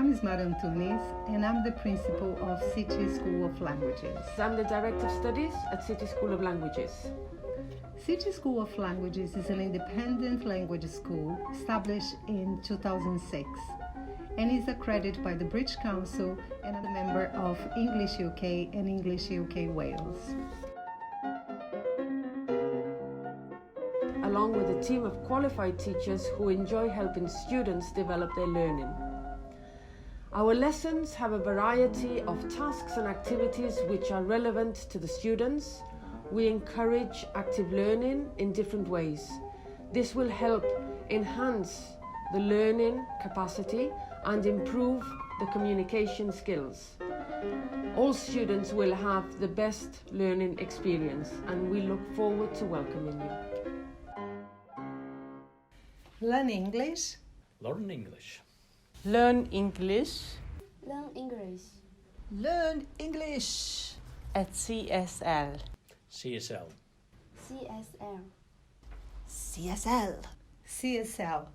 name is Madam Tunis and I'm the principal of City School of Languages. I'm the Director of Studies at City School of Languages. City School of Languages is an independent language school established in 2006 and is accredited by the British Council and a member of English UK and English UK Wales. Along with a team of qualified teachers who enjoy helping students develop their learning. Our lessons have a variety of tasks and activities which are relevant to the students. We encourage active learning in different ways. This will help enhance the learning capacity and improve the communication skills. All students will have the best learning experience and we look forward to welcoming you. Learn English. Learn English. Learn English. Learn English. Learn English At CSL. CSL. CSL. CSL. CSL.